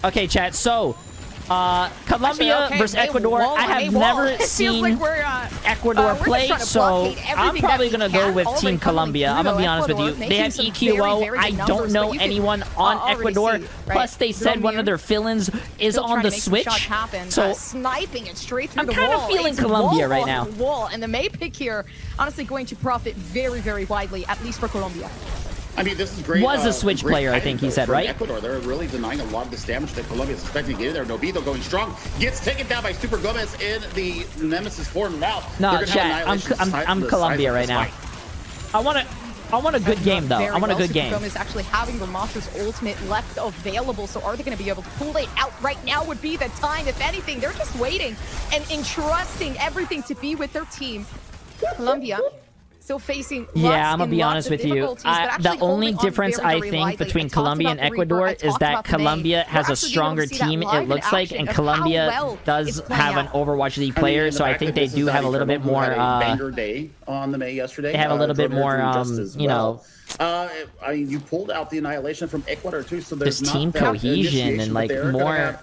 Okay, chat. So, Colombia versus Ecuador. I have never seen Ecuador play, so I'm probably gonna go with Team Colombia. I'm gonna be honest with you. They have EQO. I don't know anyone on Ecuador. Plus, they said one of their fill-ins is on the Switch. So, sniping it straight through I'm the kind wall. of feeling Colombia right now. And the May pick here, honestly, going to profit very, very widely, at least for Colombia. I mean, this is great. Was a Switch player, I think he said, right? Ecuador, they're really denying a lot of this damage that Colombia is expecting to get in there. Nobito going strong, gets taken down by Super Gomez in the Nemesis form now. No, chat. I'm Colombia right now. I want a good game though. I want a good game. Super Gomez actually having Ramas's ultimate left available, so are they going to be able to pull it out right now? Would be the time. If anything, they're just waiting and entrusting everything to be with their team. Colombia still facing yeah, I'm gonna be honest with you. The only difference I think between Colombia and Ecuador is that Colombia has a stronger team, it looks like, and Colombia does have an Overwatch League player, so I think they do have a little bit more. Banger day on the May yesterday. They have a little bit more, you know. I mean, you pulled out the annihilation from Ecuador too, so there's team cohesion and like more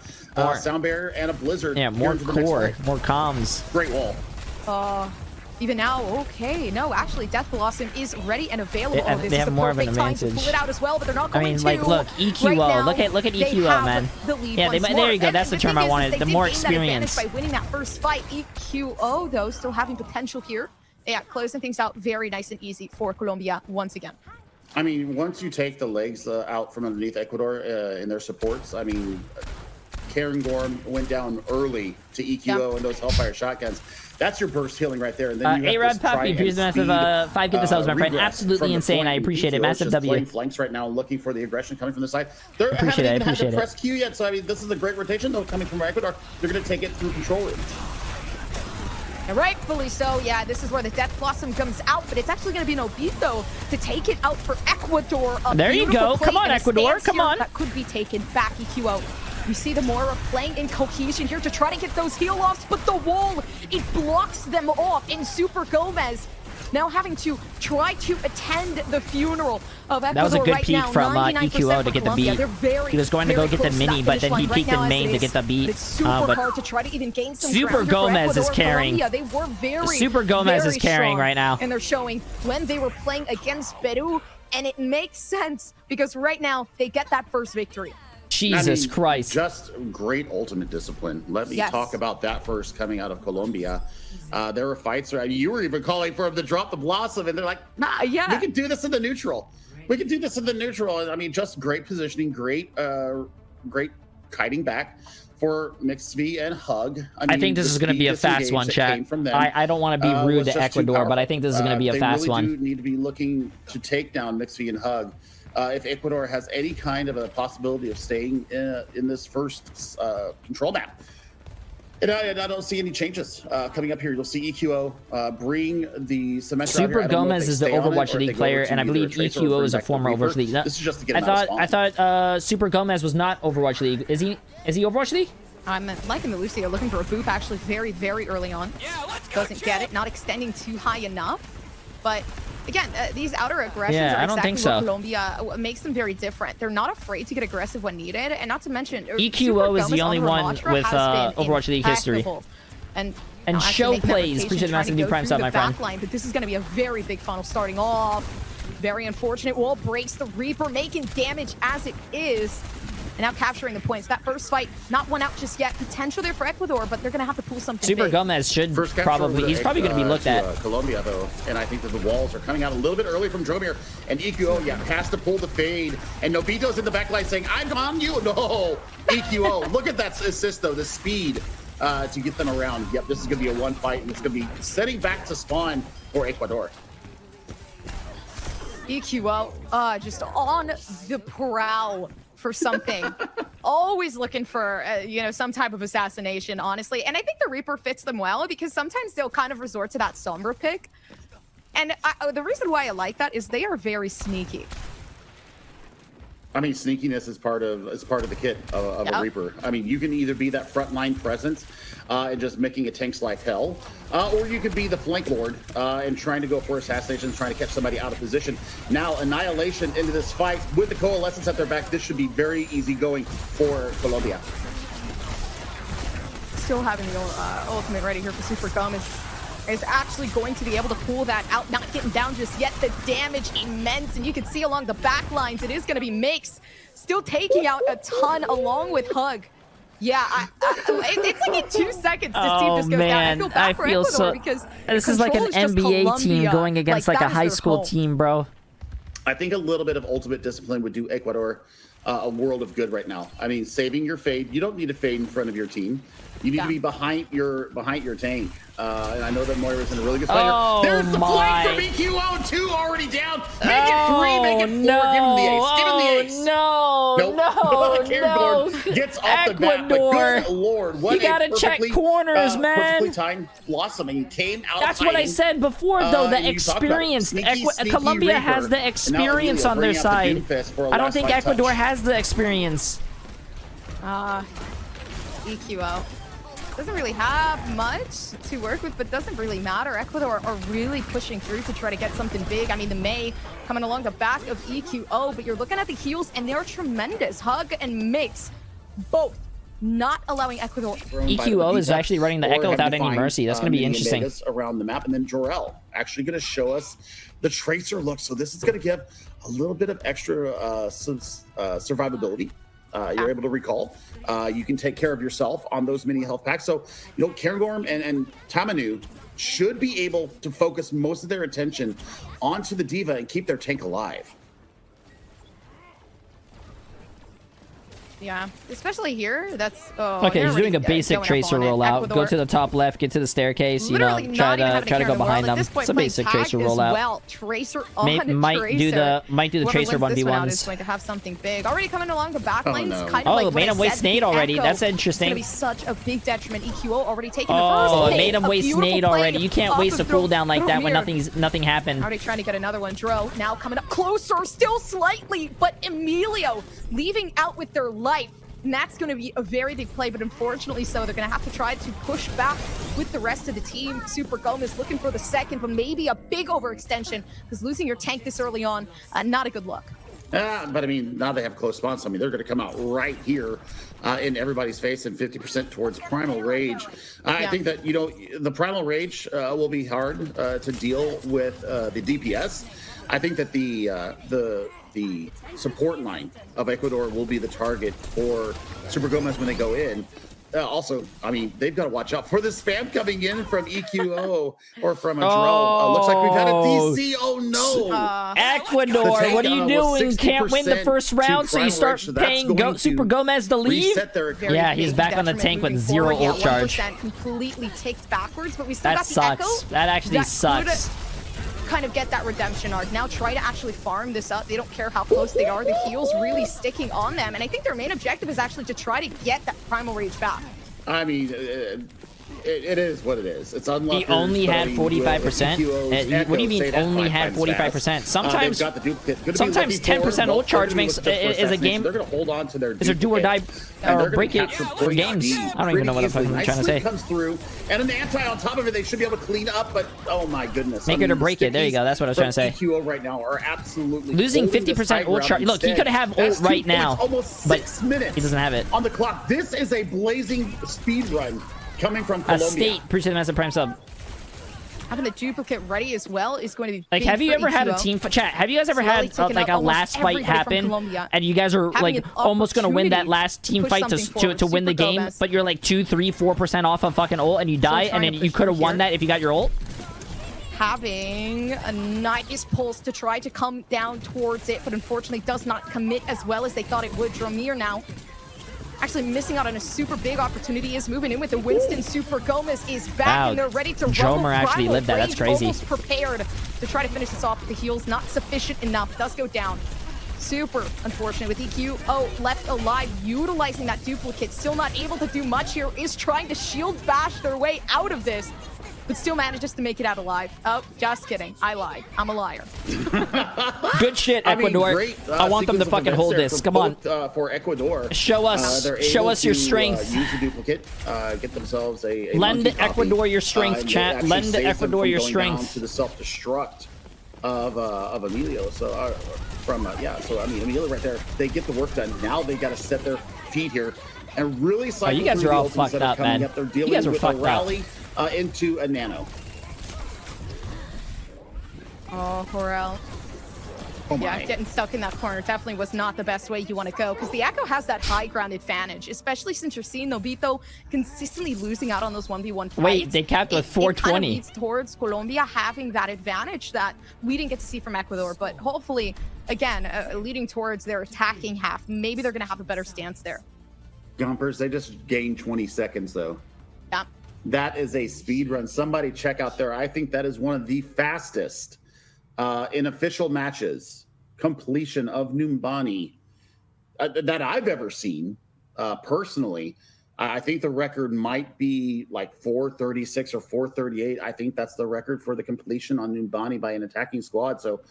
Sound Bear and a Blizzard. Yeah, more core, more comms. Great wall. Even now, okay, no, actually, Death Blossom is ready and available. Yeah, they have more of an advantage. Pull it out as well, but they're not going to. Like, look, EQO. Right now, look at EQO, man. Yeah, there you go. That's the term I wanted. The more experience. By winning that first fight, EQO though still having potential here. Yeah, closing things out very nice and easy for Colombia once again. I mean, once you take the legs out from underneath Ecuador in their supports, I mean, Karen Gorm went down early to EQO and those Hellfire shotguns. That's your burst healing right there. And then A-Rod Puppy, here's massive 5 gift subs, my friend. Absolutely insane. I appreciate it. Massive W. Flanks right now, looking for the aggression coming from the side. They haven't even had to press Q yet, so I mean, this is a great rotation though coming from Ecuador. They're going to take it through control room. And rightfully so, yeah, this is where the Death Blossom comes out, but it's actually going to be Nobito to take it out for Ecuador. There you go. Come on, Ecuador. Come on. That could be taken back, EQO. We see the Mora playing in cohesion here to try to get those heal-offs, but the wall, it blocks them off. In Super Gomez now having to try to attend the funeral of Ecuador. That was a good right peek now, from EQO to get the beat. He was going to go get the mini, but then he peeked in main to get the beat. It's super hard to try to even gain some Super Gomez is carrying. They were Super Gomez is carrying right now. And they're showing when they were playing against Peru, and it makes sense because right now they get that first victory. Jesus Christ. Just great ultimate discipline. Let me talk about that first coming out of Colombia. There were fights where you were even calling for him to drop the Blossom, and they're like, nah, we can do this in the neutral. We can do this in the neutral. I mean, just great positioning, great kiting back for MixV and Hug. I think this is going to be a fast one, chat. I don't want to be rude to Ecuador, but I think this is going to be a fast one. They really do need to be looking to take down MixV and Hug. If Ecuador has any kind of a possibility of staying in this first control map. And I don't see any changes coming up here. You'll see EQO bring the Symmetra. Super Gomez is the Overwatch League player, and I believe EQO is a former Overwatch League. This is just to get I thought Super Gomez was not Overwatch League. Is he Overwatch League? I'm liking the Lucio, looking for a boop actually very, very early on. Doesn't get it, not extending too high enough. But again, these outer aggressions are exactly what Colombia makes them very different. They're not afraid to get aggressive when needed, and not to mention EQO is the only one with Overwatch League history. And show plays. Appreciate the massive new prime sub, my friend. But this is going to be a very big funnel starting off. Very unfortunate. Wall breaks the Reaper, making damage as it is. And now capturing the points. That first fight, not one out just yet. Potential there for Ecuador, but they're going to have to pull something Super big. Gomez should probably, he's probably going to be looked at. Colombia, though, and I think that the walls are coming out a little bit early from Dromir. And EQO, has to pull the fade. And Nobito's in the back line saying, I'm on you. No, EQO. Look at that assist, though, the speed to get them around. Yep, this is going to be a one fight, and it's going to be setting back to spawn for Ecuador. EQO, just on the prowl for something. Always looking for, some type of assassination, honestly. And I think the Reaper fits them well because sometimes they'll kind of resort to that Sombra pick. And the reason why I like that is they are very sneaky. I mean, sneakiness is part of the kit of a Reaper. I mean, you can either be that frontline presence and just making a tank's life hell, or you could be the flank lord and trying to go for assassinations, trying to catch somebody out of position. Now, Annihilation into this fight with the Coalescence at their back. This should be very easy going for Colombia. Still having the ultimate ready here for Super Gomez. Is actually going to be able to pull that out, not getting down just yet. The damage immense, and you can see along the back lines, it is going to be Mix still taking out a ton along with Hug. Yeah, it's like in 2 seconds this team just goes down. I feel bad for Ecuador because this is like an NBA team going against like a high school team, bro. I think a little bit of ultimate discipline would do Ecuador a world of good right now. I mean, saving your fade. You don't need to fade in front of your team. You need to be behind your tank. And I know that Moira's in a really good spot here. There's the flank from EQO, 2 already down. Make it 3, make it 4. Give him the ace. Give him the ace. No. Gets off the bat. But good lord, what you gotta check corners, man. Perfectly timed blossoming came out. That's what I said before, though. The experience. Sneaky Colombia Reaper. has the experience on their side. I don't think Ecuador has the experience. EQO doesn't really have much to work with, but doesn't really matter. Ecuador are really pushing through to try to get something big. I mean, the May coming along the back of EQO, but you're looking at the heals, and they're tremendous. Hug and Mix, both not allowing Ecuador. EQO is actually running the Echo without any mercy. That's going to be interesting. Around the map, and then Jorel actually going to show us the Tracer look. So this is going to give a little bit of extra survivability. You're able to recall. You can take care of yourself on those mini health packs. So, you know, Cairngorm and Tamanu should be able to focus most of their attention onto the D.Va and keep their tank alive. Yeah, especially here. That's okay. He's doing a basic Tracer rollout. Go to the top left, get to the staircase. You know, try to go behind them. It's a basic Tracer rollout. Well, Tracer on might do the Tracer 1v1s. Is going to have something big already coming along the back lines. Kind of like made him waste nade already. That's interesting. It's going to be such a big detriment. EQO already taking the first. Oh, it made him waste nade already. You can't waste a cooldown like that when nothing happened. Already trying to get another one. Dro now coming up closer, still slightly, but Emilio leaving out with their life. And that's going to be a very big play, but unfortunately so, they're going to have to try to push back with the rest of the team. Super Gomez looking for the second, but maybe a big overextension, because losing your tank this early on, not a good look. But I mean, now they have close spawns. I mean, they're going to come out right here in everybody's face and 50% towards Primal Rage. I think that, you know, the Primal Rage will be hard to deal with the DPS. I think that the support line of Ecuador will be the target for Super Gomez when they go in. Also, I mean, they've got to watch out for the spam coming in from EQO or from a drone. Looks like we've had a DC. Oh, no. Ecuador, what are you doing? Can't win the first round, so you start paying Super Gomez to leave? Yeah, he's back on the tank with 0 ult charge. 1% completely ticked backwards, but we still got the sucks. Echo. That actually sucks. Kind of get that redemption arc. Now try to actually farm this up. They don't care how close they are. The heal's really sticking on them. And I think their main objective is actually to try to get that Primal Rage back. I mean, it is what it is. It's unlucky. He only had 45%. What do you mean only had 45%? Sometimes 10% ult charge is a game. They're going to hold on to their. Is a do or die or break it for games? I don't even know what I'm trying to say. Comes through, and an anti on top of it. They should be able to clean up, but oh my goodness! Make it or break it. There you go. That's what I was trying to say. EQO right now are absolutely losing 50% ult charge. Look, he could have ult right now, almost but 6 minutes. He doesn't have it on the clock. This is a blazing speed run. Coming from Colombia. State, appreciate the massive prime sub. Having a duplicate ready as well is going to be like, have you ever had a team chat? Have you guys ever had like a last fight happen and you guys are like almost going to win that last team fight to win the game, but you're like 2, 3, 4% off of fucking ult and you die, and then you could have won that if you got your ult? Having a nice pulse to try to come down towards it, but unfortunately does not commit as well as they thought it would. Dromir now actually missing out on a super big opportunity, is moving in with the Winston. Super Gomez is back, and they're ready to roll. Actually lived that. That's crazy. Almost prepared to try to finish this off. The heal's not sufficient enough. Does go down. Super unfortunate with EQ left alive, utilizing that duplicate. Still not able to do much here. Is trying to shield bash their way out of this. but still manages to make it out alive. Oh, just kidding. I lied. I'm a liar. Good shit, Ecuador. I mean, great, I want them to fucking hold this. Come on. For Ecuador. Show us your strength. Use a duplicate, get themselves a lend Ecuador your strength, chat. Lend Ecuador your strength. To the self-destruct of Emilio. So so I mean, Emilio right there, they get the work done. Now they got to set their feet here and really cycle. You guys are all fucked up, man. They're dealing with a rally into a nano. Oh, Horel. Oh yeah, getting stuck in that corner definitely was not the best way you want to go, because the Echo has that high ground advantage, especially since you're seeing Nobito consistently losing out on those 1v1 fights. Wait, they capped with 420. It kind of leads towards Colombia having that advantage that we didn't get to see from Ecuador, but hopefully, again, leading towards their attacking half, maybe they're going to have a better stance there. Jumpers, they just gained 20 seconds, though. Yeah. That is a speed run. Somebody check out there. I think that is one of the fastest in official matches completion of Numbani that I've ever seen personally. I think the record might be like 436 or 438. I think that's the record for the completion on Numbani by an attacking squad. So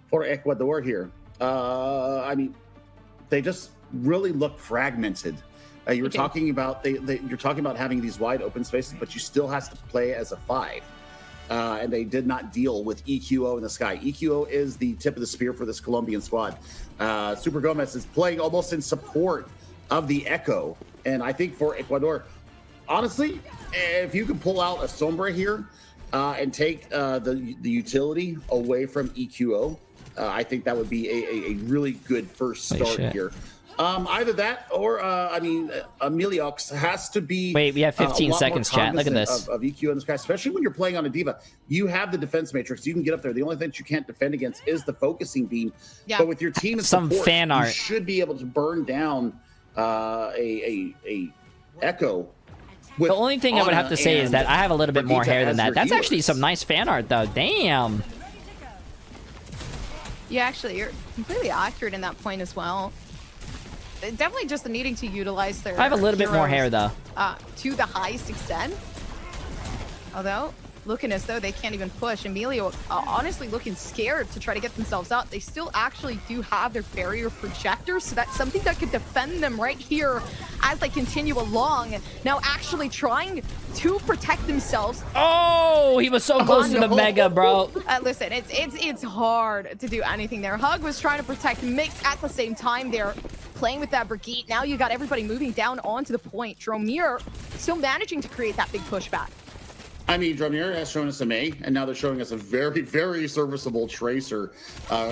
for Ecuador here, I mean, they just really look fragmented. You're talking about you're talking about having these wide open spaces, but you still has to play as a 5. And they did not deal with EQO in the sky. EQO is the tip of the spear for this Colombian squad. Super Gomez is playing almost in support of the Echo. And I think for Ecuador, honestly, if you could pull out a Sombra here and take the utility away from EQO, I think that would be a really good first start here. Either that or, I mean, Emiliox has to be. Wait, we have 15 seconds, chat. Look at this. Of EQ in the sky, especially when you're playing on a diva. You have the defense matrix. You can get up there. The only thing that you can't defend against is the focusing beam. Yeah. But with your team and some support, fan art, you should be able to burn down a Echo. The only thing I would have to say is that I have a little bit more hair than that. That's actually some nice fan art, though. Damn. Yeah, actually, you're completely accurate in that point as well. Definitely just needing to utilize their. I have a little bit more hair though. To the highest extent. Although looking as though they can't even push. Emilio honestly looking scared to try to get themselves out. They still actually do have their barrier projectors, so that's something that could defend them right here as they continue along. Now actually trying to protect themselves. Oh, he was so close to the mega, bro. Listen, it's hard to do anything there. Hug was trying to protect Mix at the same time there, playing with that Brigitte. Now you got everybody moving down onto the point. Dromir still managing to create that big pushback. I mean, Dromir has shown us a May, and now they're showing us a very, very serviceable Tracer,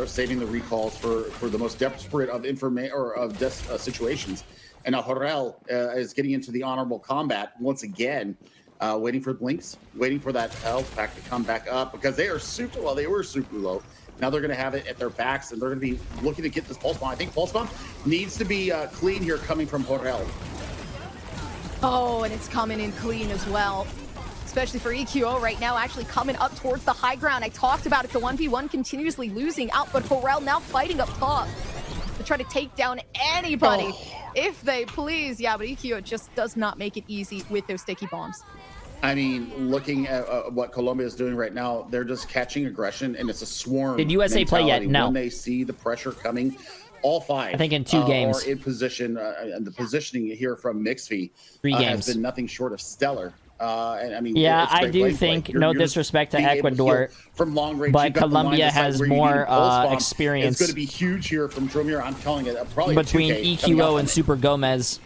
saving the recalls for the most desperate of situations. And now Horel is getting into the honorable combat once again, waiting for blinks, waiting for that health pack to come back up because they are super low. They were super low. Now they're going to have it at their backs, and they're going to be looking to get this pulse bomb. I think pulse bomb needs to be clean here, coming from Horel. Oh, and it's coming in clean as well. Especially for EQO right now, actually coming up towards the high ground. I talked about it, the 1v1 continuously losing out, but Horel now fighting up top to try to take down anybody if they please. Yeah, but EQO just does not make it easy with those sticky bombs. I mean, looking at what Colombia is doing right now, they're just catching aggression, and it's a swarm. Did USA play yet? No. When they see the pressure coming, all 5, I think in 2 games, are in position, and the positioning here from Mixfy 3 games has been nothing short of stellar. And I mean, yeah, I do think, no disrespect to Ecuador, from long range, but Colombia has more experience. It's going to be huge here from Dromir. I'm calling it probably between EQO and Super Gomez.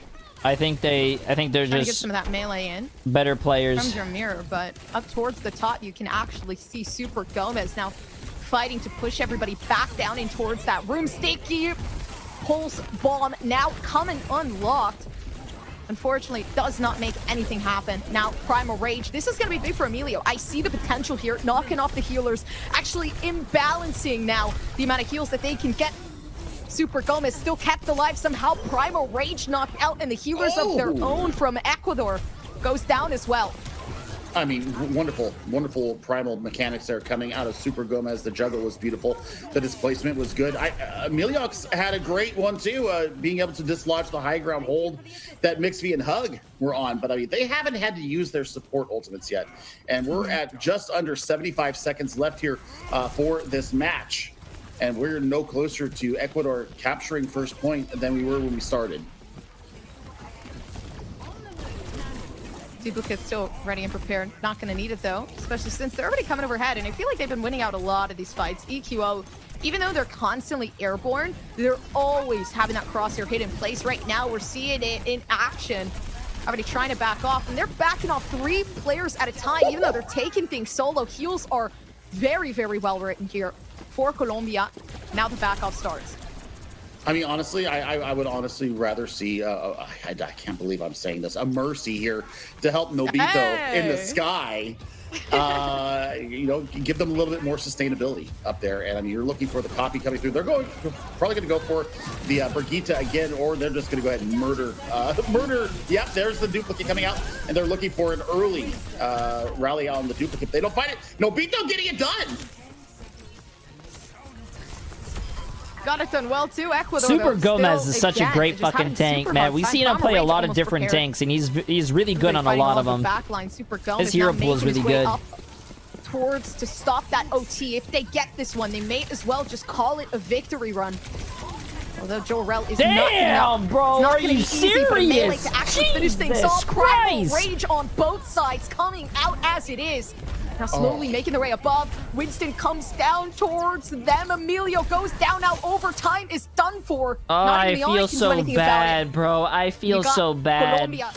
I think they're just get some of that melee in better players from Dromir, but up towards the top, you can actually see Super Gomez now fighting to push everybody back down in towards that room. Sticky pulse bomb now coming unlocked. Unfortunately, does not make anything happen. Now, Primal Rage. This is going to be big for Emilio. I see the potential here, knocking off the healers, actually imbalancing now the amount of heals that they can get. Super Gomez still kept alive somehow. Primal Rage knocked out, and the healers of their own from Ecuador goes down as well. I mean, wonderful primal mechanics there coming out of Super Gomez. The juggle was beautiful. The displacement was good. Miliox had a great one too, being able to dislodge the high ground hold that Mixvy and Hug were on. But I mean, they haven't had to use their support ultimates yet. And we're at just under 75 seconds left here for this match. And we're no closer to Ecuador capturing first point than we were when we started. Duplicate still ready and prepared. Not going to need it, though, especially since they're already coming overhead. And I feel like they've been winning out a lot of these fights. EQO, even though they're constantly airborne, they're always having that crosshair hit in place. Right now, we're seeing it in action. Already trying to back off, and they're backing off 3 players at a time, even though they're taking things solo. Heals are very, very well written here for Colombia. Now the back off starts. I mean, honestly, I would honestly rather see, I can't believe I'm saying this, a Mercy here to help Nobito in the sky. You know, give them a little bit more sustainability up there. And I mean, you're looking for the copy coming through. They're probably going to go for the Brigitte again, or they're just going to go ahead and murder. Yep, there's the duplicate coming out, and they're looking for an early rally on the duplicate. They don't find it. Nobito getting it done. Got it done well too. Ecuador, Super Gomez is such a great fucking tank, man. We've seen him play a lot of different tanks, and he's really good on a lot of them. His hero pool is really good. Towards to stop that OT. If they get this one, they may as well just call it a victory run. Although Jorel is Damn, bro, are you serious? To actually finish things off. Rage on both sides coming out as it is. Now slowly making their way above. Winston comes down towards them. Emilio goes down now. Overtime is done for. Oh, I feel so bad, bro. I feel so bad. Colombia